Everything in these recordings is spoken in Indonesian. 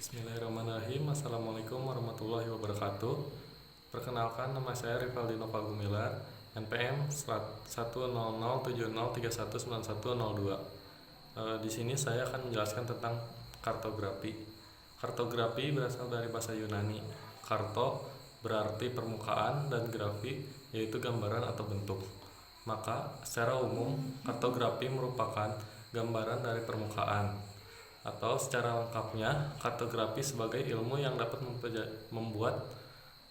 Bismillahirrahmanirrahim. Assalamualaikum warahmatullahi wabarakatuh. Perkenalkan, nama saya Rivaldino Gumilar, NPM 1007070319102. Di sini saya akan menjelaskan tentang kartografi. Kartografi berasal dari bahasa Yunani. Karto berarti permukaan dan grafi yaitu gambaran atau bentuk. Maka secara umum kartografi merupakan gambaran dari permukaan. Atau secara lengkapnya, kartografi sebagai ilmu yang dapat membuat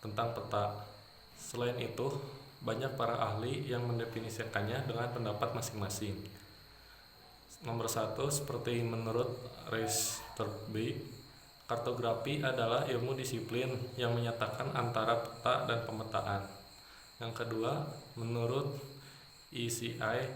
tentang peta. Selain itu, banyak para ahli yang mendefinisikannya dengan pendapat masing-masing. Nomor 1, seperti menurut Reisterby, kartografi adalah ilmu disiplin yang menyatakan antara peta dan pemetaan. Yang kedua, menurut ECI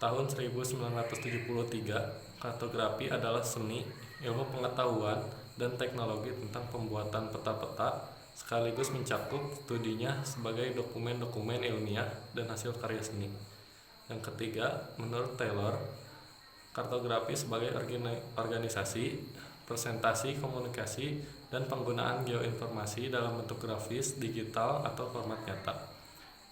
tahun 1973, kartografi adalah seni, ilmu pengetahuan, dan teknologi tentang pembuatan peta-peta sekaligus mencakup studinya sebagai dokumen-dokumen ilmiah dan hasil karya seni. Yang ketiga, menurut Taylor, kartografi sebagai organisasi, presentasi, komunikasi, dan penggunaan geoinformasi dalam bentuk grafis, digital, atau format nyata.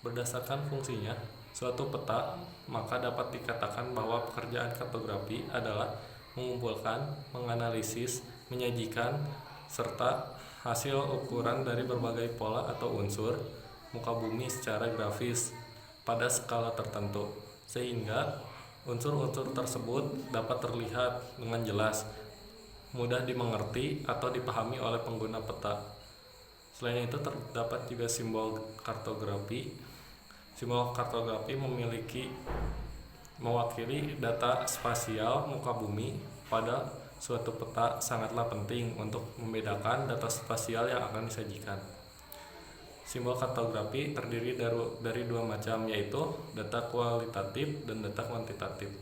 Berdasarkan fungsinya, suatu peta, maka dapat dikatakan bahwa pekerjaan kartografi adalah mengumpulkan, menganalisis, menyajikan, serta hasil ukuran dari berbagai pola atau unsur muka bumi secara grafis pada skala tertentu, sehingga unsur-unsur tersebut dapat terlihat dengan jelas, mudah dimengerti atau dipahami oleh pengguna peta. Selain itu, terdapat juga simbol kartografi. Simbol kartografi mewakili data spasial muka bumi. Pada suatu peta sangatlah penting untuk membedakan data spasial yang akan disajikan. Simbol kartografi terdiri dari dua macam, yaitu data kualitatif dan data kuantitatif.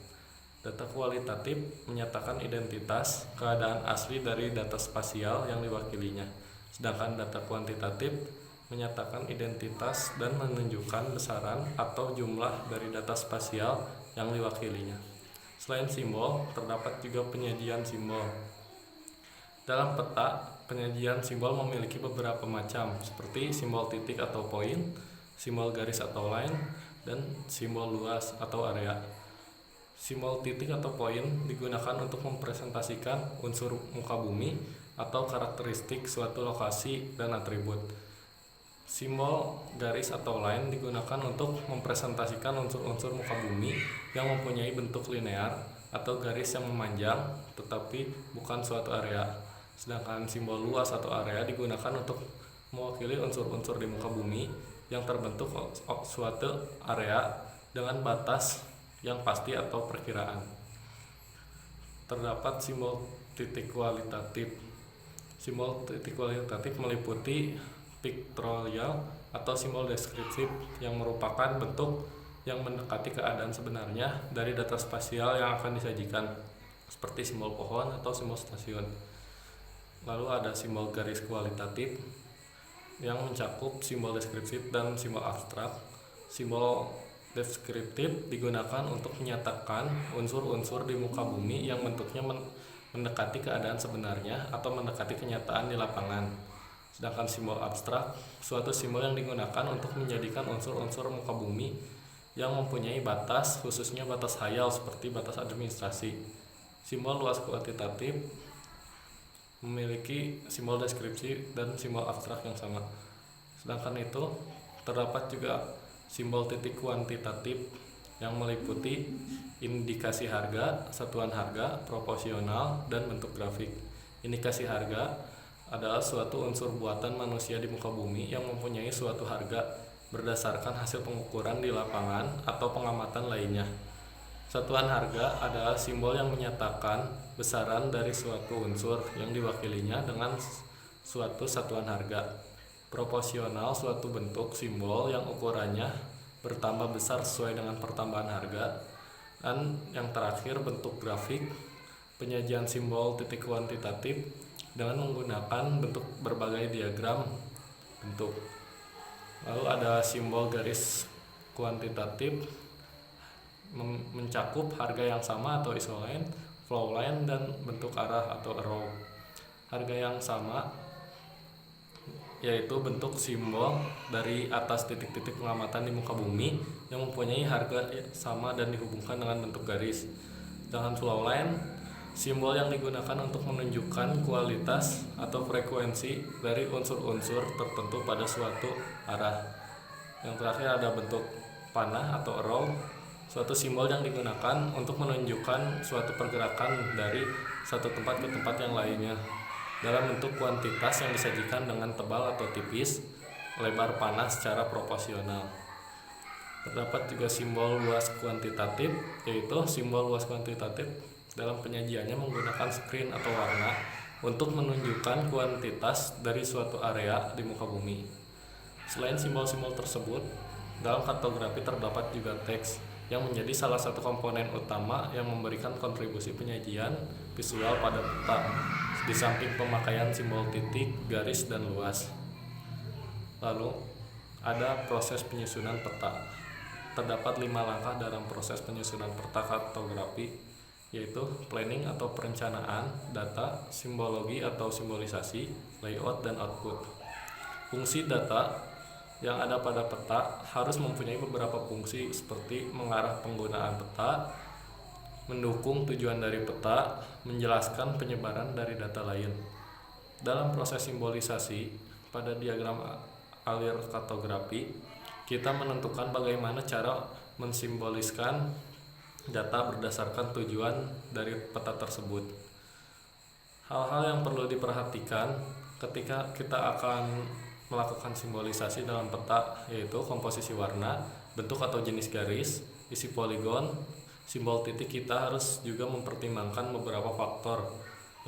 Data kualitatif menyatakan identitas, keadaan asli dari data spasial yang diwakilinya, sedangkan data kuantitatif menyatakan identitas dan menunjukkan besaran atau jumlah dari data spasial yang diwakilinya. Selain simbol, terdapat juga penyajian simbol. Dalam peta, penyajian simbol memiliki beberapa macam, seperti simbol titik atau poin, simbol garis atau line, dan simbol luas atau area. Simbol titik atau poin digunakan untuk mempresentasikan unsur muka bumi atau karakteristik suatu lokasi dan atribut. Simbol garis atau line digunakan untuk mempresentasikan unsur-unsur muka bumi yang mempunyai bentuk linear atau garis yang memanjang tetapi bukan suatu area. Sedangkan simbol luas atau area digunakan untuk mewakili unsur-unsur di muka bumi yang terbentuk suatu area dengan batas yang pasti atau perkiraan. Terdapat simbol titik kualitatif. Simbol titik kualitatif meliputi pictorial atau simbol deskriptif yang merupakan bentuk yang mendekati keadaan sebenarnya dari data spasial yang akan disajikan, seperti simbol pohon atau simbol stasiun. Lalu ada simbol garis kualitatif yang mencakup simbol deskriptif dan simbol abstrak. Simbol deskriptif digunakan untuk menyatakan unsur-unsur di muka bumi yang bentuknya mendekati keadaan sebenarnya atau mendekati kenyataan di lapangan. Sedangkan simbol abstrak, suatu simbol yang digunakan untuk menjadikan unsur-unsur muka bumi yang mempunyai batas, khususnya batas hayal seperti batas administrasi. Simbol luas kuantitatif memiliki simbol deskripsi dan simbol abstrak yang sama. Sedangkan itu, terdapat juga simbol titik kuantitatif yang meliputi indikasi harga, satuan harga, proporsional, dan bentuk grafik. Indikasi harga adalah suatu unsur buatan manusia di muka bumi yang mempunyai suatu harga berdasarkan hasil pengukuran di lapangan atau pengamatan lainnya. Satuan harga adalah simbol yang menyatakan besaran dari suatu unsur yang diwakilinya dengan suatu satuan harga. Proporsional suatu bentuk simbol yang ukurannya bertambah besar sesuai dengan pertambahan harga. Dan yang terakhir, bentuk grafik, penyajian simbol titik kuantitatif dengan menggunakan bentuk berbagai diagram bentuk. Lalu ada simbol garis kuantitatif mencakup harga yang sama atau isoline, flow line, dan bentuk arah atau arrow. harga yang sama, yaitu bentuk simbol dari atas titik-titik pengamatan di muka bumi yang mempunyai harga sama dan dihubungkan dengan bentuk garis. Dengan pulau lain, simbol yang digunakan untuk menunjukkan kualitas atau frekuensi dari unsur-unsur tertentu pada suatu arah. Yang terakhir ada bentuk panah atau roll, suatu simbol yang digunakan untuk menunjukkan suatu pergerakan dari satu tempat ke tempat yang lainnya dalam bentuk kuantitas yang disajikan dengan tebal atau tipis, lebar panah secara proporsional. Terdapat juga simbol luas kuantitatif, yaitu simbol luas kuantitatif dalam penyajiannya menggunakan screen atau warna untuk menunjukkan kuantitas dari suatu area di muka bumi. Selain simbol-simbol tersebut, dalam kartografi terdapat juga teks yang menjadi salah satu komponen utama yang memberikan kontribusi penyajian visual pada peta, di samping pemakaian simbol titik, garis, dan luas. Lalu, ada proses penyusunan peta. Terdapat 5 langkah dalam proses penyusunan peta kartografi, yaitu planning atau perencanaan, data, simbologi atau simbolisasi, layout, dan output. Fungsi data yang ada pada peta harus mempunyai beberapa fungsi seperti mengarah penggunaan peta, mendukung tujuan dari peta, menjelaskan penyebaran dari data lain. Dalam proses simbolisasi, pada diagram alir kartografi, kita menentukan bagaimana cara mensimboliskan data berdasarkan tujuan dari peta tersebut. Hal-hal yang perlu diperhatikan ketika kita akan melakukan simbolisasi dalam peta yaitu komposisi warna, bentuk atau jenis garis, isi poligon, simbol titik. Kita harus juga mempertimbangkan beberapa faktor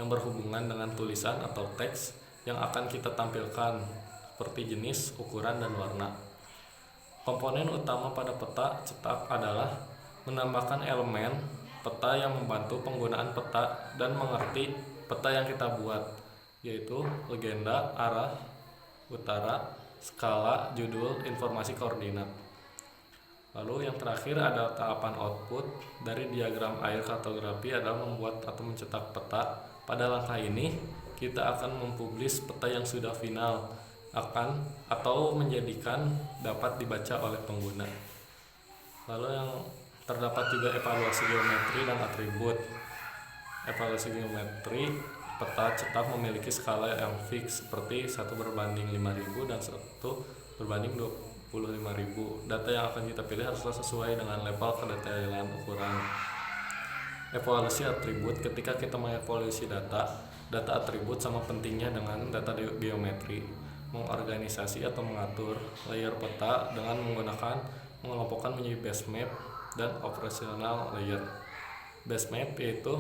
yang berhubungan dengan tulisan atau teks yang akan kita tampilkan seperti jenis, ukuran, dan warna. Komponen utama pada peta cetak adalah menambahkan elemen peta yang membantu penggunaan peta dan mengerti peta yang kita buat, yaitu legenda, arah, utara, skala, judul, informasi koordinat. Lalu yang terakhir ada tahapan output dari diagram air kartografi adalah membuat atau mencetak peta. Pada langkah ini kita akan mempublish peta yang sudah final atau menjadikan dapat dibaca oleh pengguna. Lalu yang terdapat juga evaluasi geometri dan atribut. Evaluasi geometri, peta cetak memiliki skala yang fix seperti 1/5000 dan 1/25000. Data yang akan kita pilih haruslah sesuai dengan level kedetailan ukuran. Evaluasi atribut, ketika kita mengevaluasi data atribut sama pentingnya dengan data geometri. Mengorganisasi atau mengatur layer peta dengan mengelompokkan menjadi base map dan operasional layer. Base map yaitu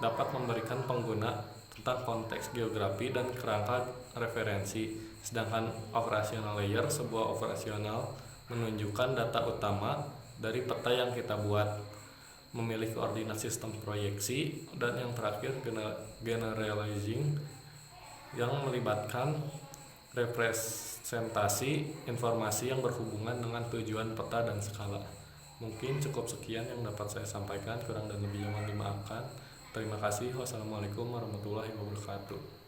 dapat memberikan pengguna tentang konteks geografi dan kerangka referensi, sedangkan operational layer sebuah operasional menunjukkan data utama dari peta yang kita buat, memilih koordinat sistem proyeksi, dan yang terakhir generalizing yang melibatkan representasi informasi yang berhubungan dengan tujuan peta dan skala. Mungkin cukup sekian yang dapat saya sampaikan, kurang dan lebihnya mohon dimaafkan. Terima kasih. Wassalamualaikum warahmatullahi wabarakatuh.